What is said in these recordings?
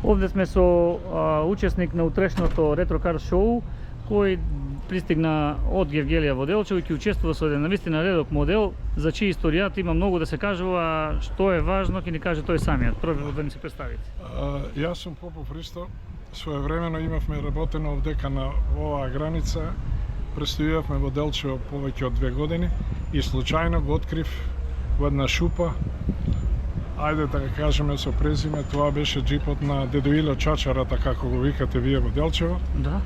Овде сме со учесник на утрешното ретро-кар шоу, кој пристигна од Гевгелија во Делчево и ќе учествува со еден навистина редок модел, за чии историјата има многу да се кажува, што е важно, ќе ни каже тој самиот. Прво да ни се представите. Јас сум Попов Ристо. Своевремено имавме работено овдека на оваа граница. Престојавме во Делчево повеќе од 2 години и случајно го открив во една шупа. Ајде да кажеме со презиме, тоа беше джипот на дедо Ило Чачарата, како го викате вие во Делчево. Да.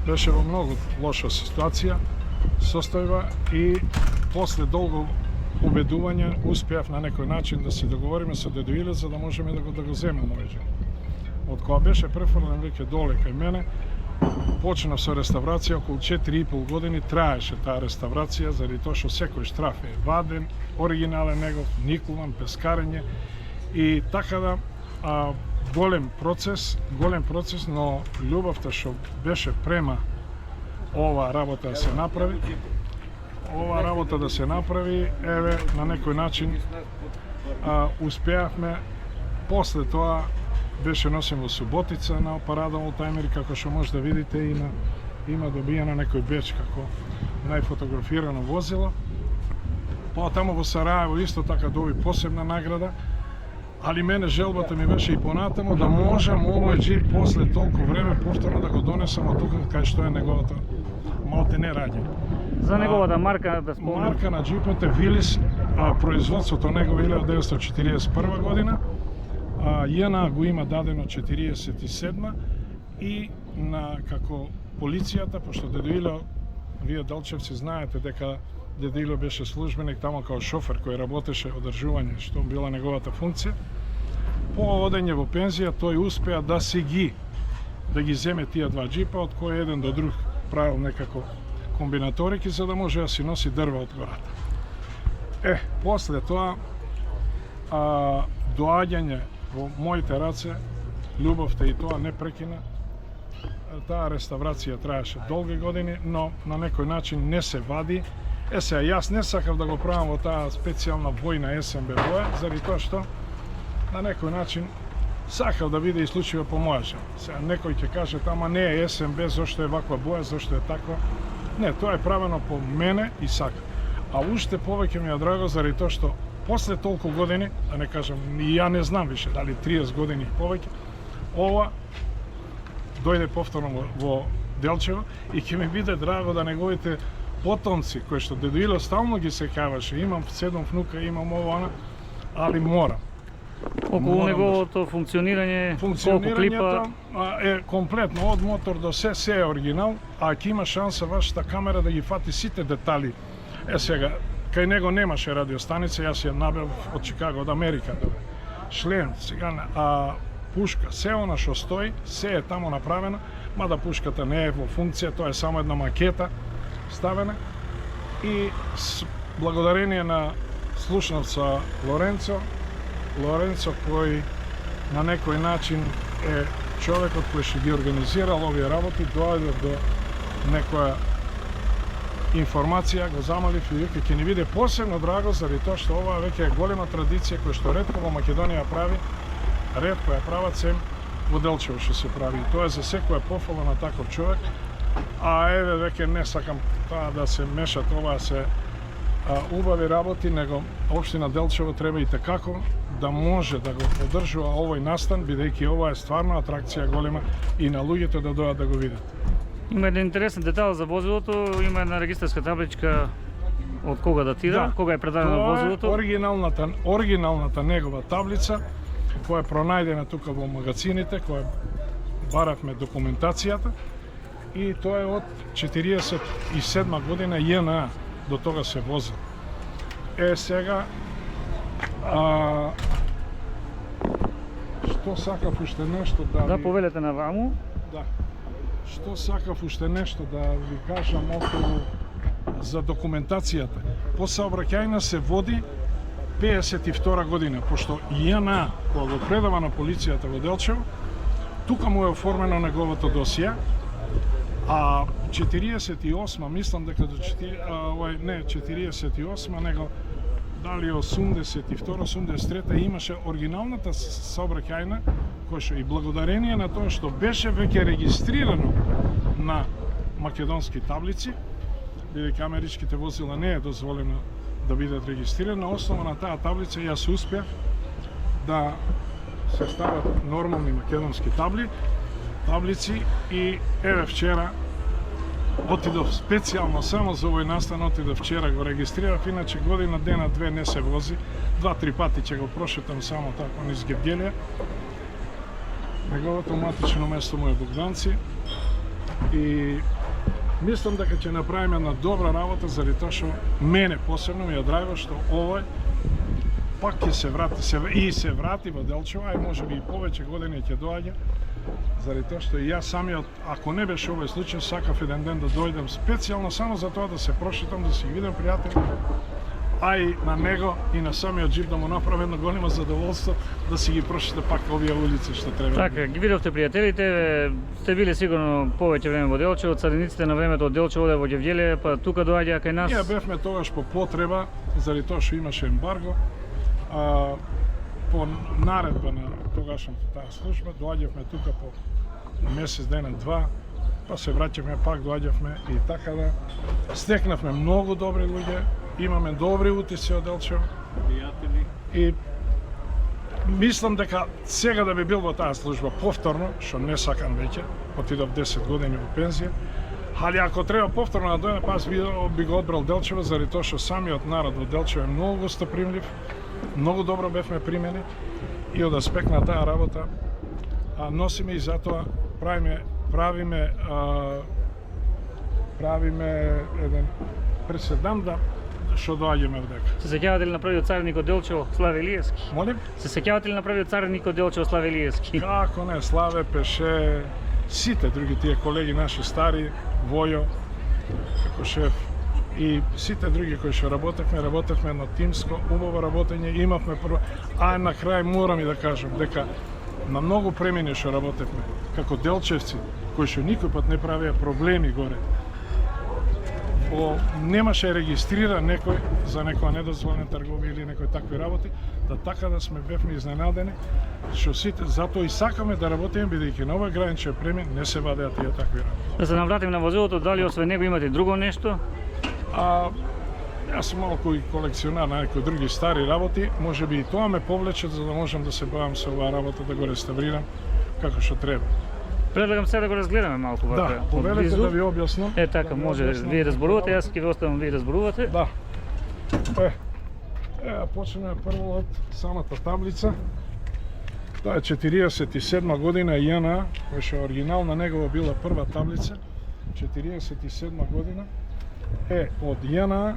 Беше во многу лоша ситуација, состојба и после долго убедување успеав на некој начин да се договориме со дедо Ило за да можеме да го земеме овој джип. Од кога беше префрлен веќе доле кај мене, почнав со реставрација, околу 4,5 години траеше таа реставрација, заради тоа што секој штраф е ваден, оригинален негов, никлуван, пескарење и така да голем процес, но љубовта што беше према оваа работа да се направи, еве, на некој начин успеавме. После тоа беше носен во Суботица на парада олтајмери, како што може да видите, има добиена некој беч како најфотографирано возило. Па тамо во Сараево исто така доби посебна награда, али мене желбата ми беше и понатаму да можам овој джип после толку време повторно да го донесам од тука кај што е неговото малте не раѓа. За неговата марка да спомнам. Марка на джипот е Вилис, производството негово 1941 година. ЈНА го има дадено 47 и на како полицијата, пошто дедо Ило, вие Делчевци знаете дека дедо Ило беше службеник тамо као шофер кој работеше одржување, што била неговата функција. По одење во пензија тој успеа да ги земе тие два джипа, од кој еден до друг правил некако комбинаторики за да може да си носи дрва од гората. После тоа доаѓање во моите раце, љубовта и тоа не прекина. Таа реставрација траеше долги години, но на некој начин не се вади. Сега, јас не сакав да го правам во таа специјална војна СМБ боја, заради тоа што на некој начин сакав да биде исклучиво по моја жена. Сега некој ќе каже, тама не е СМБ, зошто е ваква боја, зошто е таква. Не, тоа е правено по мене и сакам. А уште повеќе ми е драго заради тоа што после толку години, да не кажам, и ја не знам више, дали 30 години и повеќе, ова дојде повторно во Делчево и ќе ми биде драго да неговите потомци, кои што дедо Ило стално ги секаваше, имам 7 внука, имам ова, али морам. Околу неговото функционирање, колку клипа е комплетно, од мотор до се е оригинал, а ќе има шанса вашата камера да ги фати сите детали. Сега, кај него немаше радиостаница, јас ја набав од Чикаго, од Америка. Шлем, сега, пушка, се она што стои, се е тамо направено, мада пушката не е во функција, тоа е само една макета ставена. И благодарение на слушнавца Лоренцо кој на некој начин е човекот кој што ги организирал овие работи, доаѓа до некоја информација, го замалив и вика ќе ни биде посебно драго заради тоа што ова веќе е голема традиција која што ретко во Македонија прави, ретко ја прават сем во Делчево што се прави. И тоа е за секоја пофала на таков човек. Еве веќе не сакам да се мешат ова се убави работи, него општина Делчево треба и такако да може да го поддржува овој настан, бидејќи ова е стварно атракција голема и на луѓето да дојдат да го видат. Има еден интересен детал за возилото, има една регистарска табличка од кога датира, кога е предадено возилото. Тоа е оригиналната негова таблица, која е пронајдена тука во магазините, која баравме документацијата, и тоа е од 47 година ЈНА, до тога се возил. Сега, што сакав уште нешто да повелете на ваму. Да. Што сакав уште нешто да ви кажам околу за документацијата. По саобраќајна се води 52 година, пошто ЈНА, кога го предава на полицијата во Делчево, тука му е оформено неговото досие, а 48, мислам дека до 48, него дали 82-83 имаше оригиналната сообраќајна, која што и благодарение на тоа што беше веќе регистрирано на македонски таблици, бидејќи америчките возила не е дозволено да бидат регистрирани, на основа на таа таблица јас успеав да се стават нормални македонски таблици и еве вчера отидов специјално само за овој настан, отидов вчера го регистрирав, иначе година дена две не се вози, 2-3 пати ќе го прошетам само така низ Гевгелија. Неговото матично место му е Богданци и мислам дека ќе направиме една добра работа, заради тоа што мене посебно ми е драго што овој пак ќе се врати во Делчево, а можеби и повеќе години ќе доаѓа, заради тоа што и јас самиот, ако не беше овој случај, сакав еден ден да дојдем специјално само за тоа да се прошетам, да си ги видам пријатели, а и на него и на самиот джип да му направи едно големо задоволство да си ги прошета пак овие улици што треба. Така, ги видовте пријателите, сте били сигурно повеќе време во Делчево, цариниците на времето од Делчево оде во Гевгелија, па тука доаѓа кај нас. Ние бевме тогаш по потреба, заради тоа што имаше ембарго, по наредба на тогашната таа служба, доаѓавме тука по месец дена, два, па се враќавме, пак доаѓавме и така да стекнавме многу добри луѓе, имаме добри утиси од Делчево, пријатели и мислам дека сега да би бил во таа служба повторно, што не сакам веќе, отидов 10 години во пензија, али ако треба повторно да дојдем, аз би го одбрал Делчево, заради тоа што самиот народ во Делчево е многу гостопримлив, многу добро бевме примени и од аспект на таа работа носиме и затоа правиме еден преседан да што доаѓаме овдека. Се сеќавате ли на првиот царник од Делчево, Славе Илиевски? Молим? Се сеќавате ли на првиот царник од Делчево, Славе Илиевски? Како не, Славе, Пеше, сите други тие колеги наши стари, Војо, како шеф, и сите други кои што работевме на тимско, убаво работење, имавме прво, а на крај морам и да кажам дека на многу премини што работевме, како делчевци, кои што никој пат не правеа проблеми горе, немаше регистриран некој за некоја недозволена трговија или некои такви работи, да така да сме бевме изненадени, што сите затоа и сакаме да работиме, бидејќи на овој граничен премин не се вадеа тие такви работи. Да се навратим на возилото, дали освен него имате друго нешто? Јас сум малку и колекционар на некои други стари работи, можеби и тоа ме повлече за да можам да се бавам со оваа работа, да го реставрирам како што треба. Предлагам сега да го разгледаме малку вака. Да, повелете да ви објаснам. Е така, може вие разборувате, јас ќе ви оставам вие разборувате. Да. Почнеме прво од самата таблица. Тоа е 47 година ЈНА, која што оригинална негова била прва таблица. 47 година е од ЈНА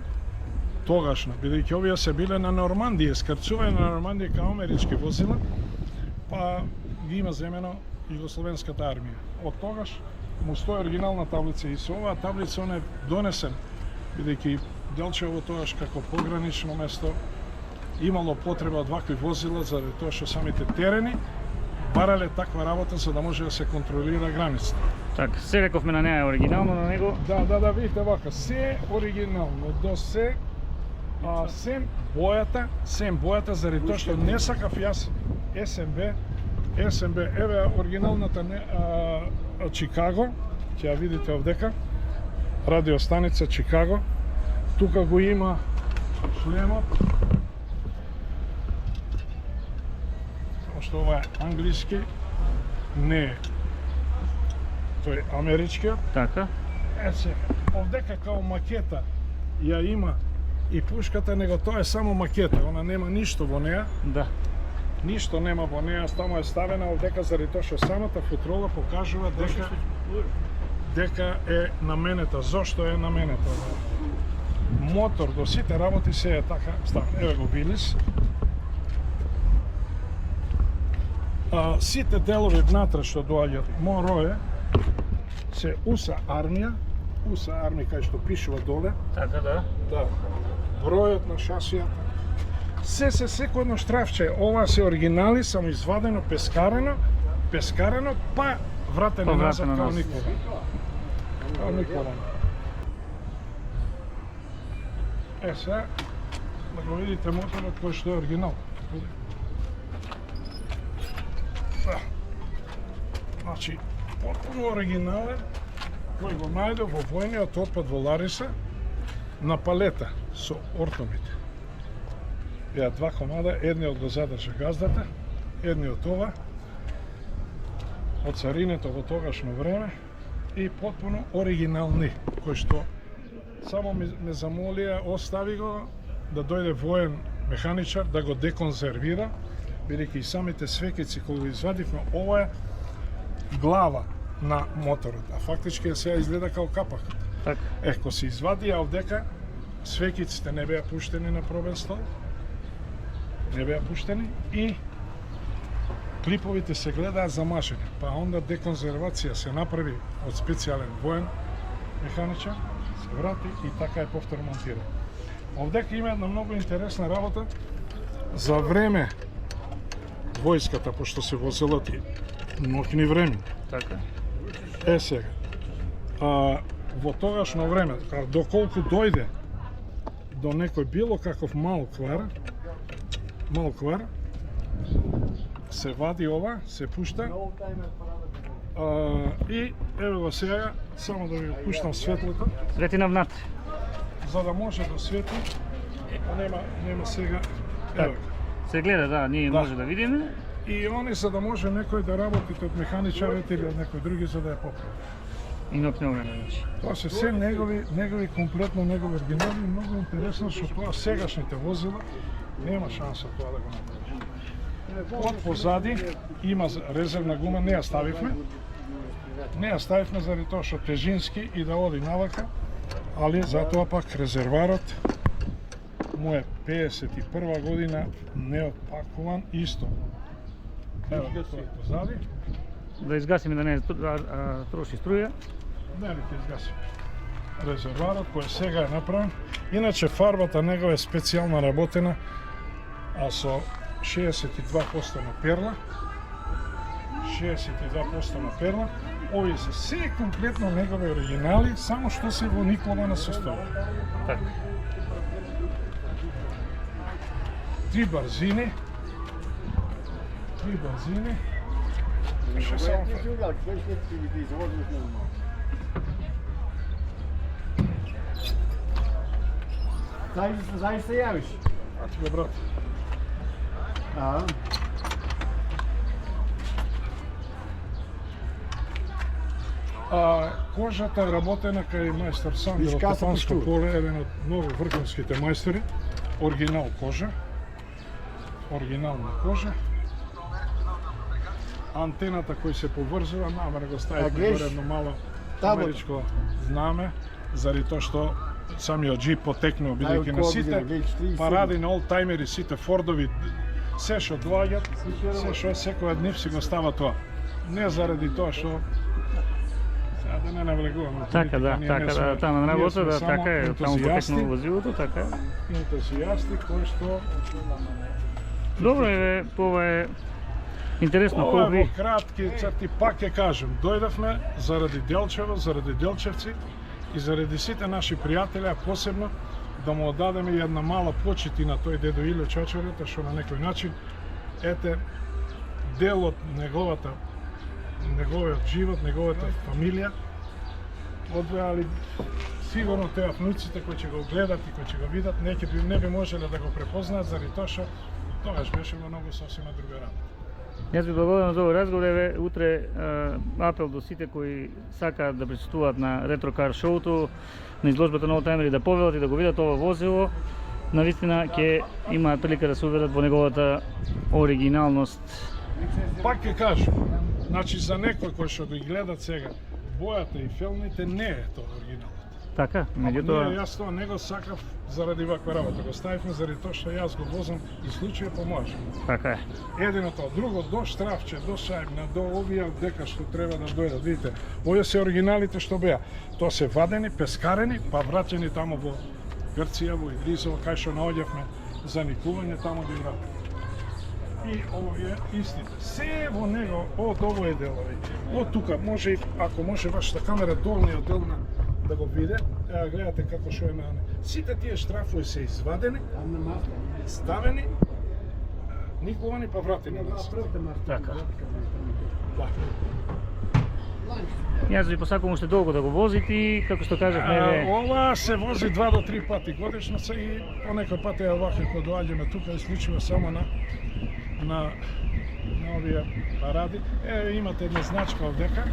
тогашна, бидејќи овие се биле на Нормандија, скрцување на Нормандија као амерички возила, па ги има земено Југословенската армија. Од тогаш му стои оригинална таблица и со оваа таблица он е донесен, бидејќи Делчево тогаш како погранично место имало потреба од вакви возила заради тоа што самите терени барале таква работа за да може да се контролира границата. Так, се рековме на неа оригинално на него. Да, видите вака, се оригинално, до се сем бојата заради тоа што не сакав јас СМБ, еве оригиналната Чикаго, ќе ја видите овдека, радиостаница Чикаго, тука го има шлемот, само што ова е англиски, не е, тој е америчкиот. Така. Овдека као макета ја има и пушката, него тоа е само макета, она нема ништо во неа. Да. Ништо нема во неа, само е ставена овдека заради тоа што самата футрола покажува дека е наменета. Зошто е наменета? Мотор до сите работи се е така ставен. Еве го Вилис. Сите делови внатре што доаѓаат Монроe се УСА армија, кај што пишува доле. Така да. Да. Бројот на шасијата. Секој едно штрафче, ова се оригинали, само извадено, пескарено, па вратено назад као никога. да го видите моторот кој што е оригинал. Да. Значи, потpuno оригинален, кој го најдов во војниот отпад во Лариса на палета со ортомит. Беа два комада, едниот го задржа газдата, едниот ова, од царинето во тогашно време и потpuno оригинални, кој што само ме замолија, остави го да дојде воен механичар да го деконзервира, бидејќи и самите свекици кои го извадивме, ова е глава на моторот, а фактички сега изгледа као капак. Така. Кога се извадија овдека, свекиците не беа пуштени на пробен стол, не беа пуштени и клиповите се гледаат замашени. Па онда деконзервација се направи од специјален воен механичар, се врати и така е повторно монтира. Овдека има една многу интересна работа за време војската, пошто се возела ти ноќни време. Така. Сега, во тогашно време, доколку дојде до некој било каков мал квар, се вади ова, се пушта и еве го сега, само да ви пуштам светлото, Свети навнатре. за да може да свети, нема сега, еве. Се гледа, да, ние Да. може да видиме. И они за да може некој да работите од механичарите или од некој други за да ја поправи. И ноќно време, значи. Тоа се се негови комплетно негови оригинали, многу интересно што тоа сегашните возила нема шанса тоа да го направиш. Од позади има резервна гума, не ја ставивме. Не ја ставивме заради тоа што тежински и да оди навака, али затоа пак резерварот му е 51 година неопакуван исто. Ево тоа е позади. Да изгасиме да не троши струја. Не ли ќе изгаси. Резерварот кој сега е направен. Иначе фарбата негова е специјално работена, а со 62% на перла. 62% на перла. Овие се се комплетно негови оригинали, само што се во никлова на состојба. Така. 3 барзини. Ще само Zaś se jawiš. А ти го брат. Кожата е работена кај мајстор Сандро Виж од каса Капанско пушту. поле, еден од многу врховските мајстори. Оригинал кожа. Оригинална кожа. Антената кој се поврзува, намерно го ставивме гледаш, горе едно мало табло. америчко знаме, заради тоа што самиот джип потекнува, бидејќи на сите паради на олтаймери, сите Фордови, се што доаѓат, се што секој од нив си го става тоа. Не заради тоа што сега да не навлегуваме. Така, да, ние така, не сме- да, таа на ние работа, сме да, само така е, таму ентузијасти, потекнува возилото, така е. ентузијасти кои што Добро е, ова е интересно, ова колку во кратки црти пак ќе кажем, дојдовме заради Делчево, заради Делчевци и заради сите наши пријатели, а посебно да му одадеме една мала почит и на тој дедо Илјо Чачарета, што на некој начин ете дел од неговиот живот, неговата фамилија одвеали сигурно теа внуците кои ќе го гледат и кои ќе го видат не би можеле да го препознаат заради тоа што тогаш беше многу сосема друга работа. Јас ви благодарам за овој разговор. Еве, утре апел до сите кои сакаат да присуствуваат на Ретро Кар шоуто, на изложбата на олтаймери, да повелат и да го видат ова возило. Навистина ќе имаат прилика да се уверат во неговата оригиналност. Пак ќе кажам, значи за некој кој што ги гледат сега, бојата и филмите не е тоа оригиналот. Така, Ние меѓутоа, јас тоа не го сакав заради ваква работа, го ставивме заради тоа што јас го возам и случај помоаш. така е. Единото, друго до Штрафче, до Шајбна, до овие дека што треба да дојдат. Видите, овие се оригиналите што беа. Тоа се вадени, пескарени, па враќени таму во Грција, во Идрисово, кај што наоѓавме за никување, таму ги вратени. И овие истите. Се во него, од овој делови. Од тука може, ако може вашата камера долниот дел на да го виде. Ева гледате како што е на сите тие штрафови се извадени, ставени, никлувани па вратени назад. Така. Да. Јас ви посакувам уште долго да го возите и како што кажавме, Ова се вози 2 до 3 пати годишно се и по некој пат е вака кога доаѓаме тука исклучиво само на овие паради. Имате една значка овдека.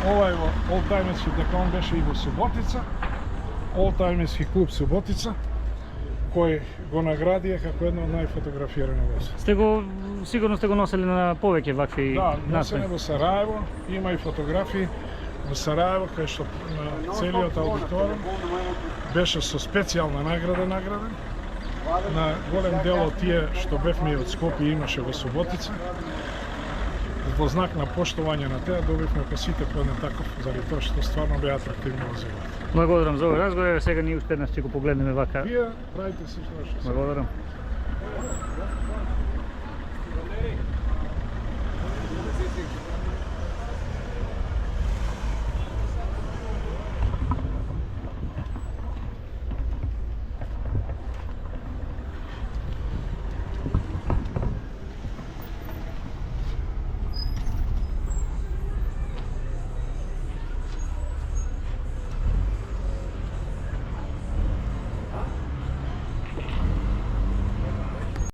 Ова е во олтајмерски, дека он беше и во Суботица. Олтајмерски клуб Суботица, кој го наградија како едно од најфотографирани вози. Сигурно сте го носели на повеќе вакви Да, носене настани. во Сараево, има и фотографии во Сараево, кај што на целиот аудиториум беше со специјална награда награден. На голем дел од тие што бевме од Скопје имаше во Суботица. Во знак на поштовање на теа добивме по сите по еден таков, заради тоа што стварно беа атрактивни возила. Благодарам за овој разговор, сега ние уште еднаш ќе го погледнеме вака. Вие правите се што Благодарам.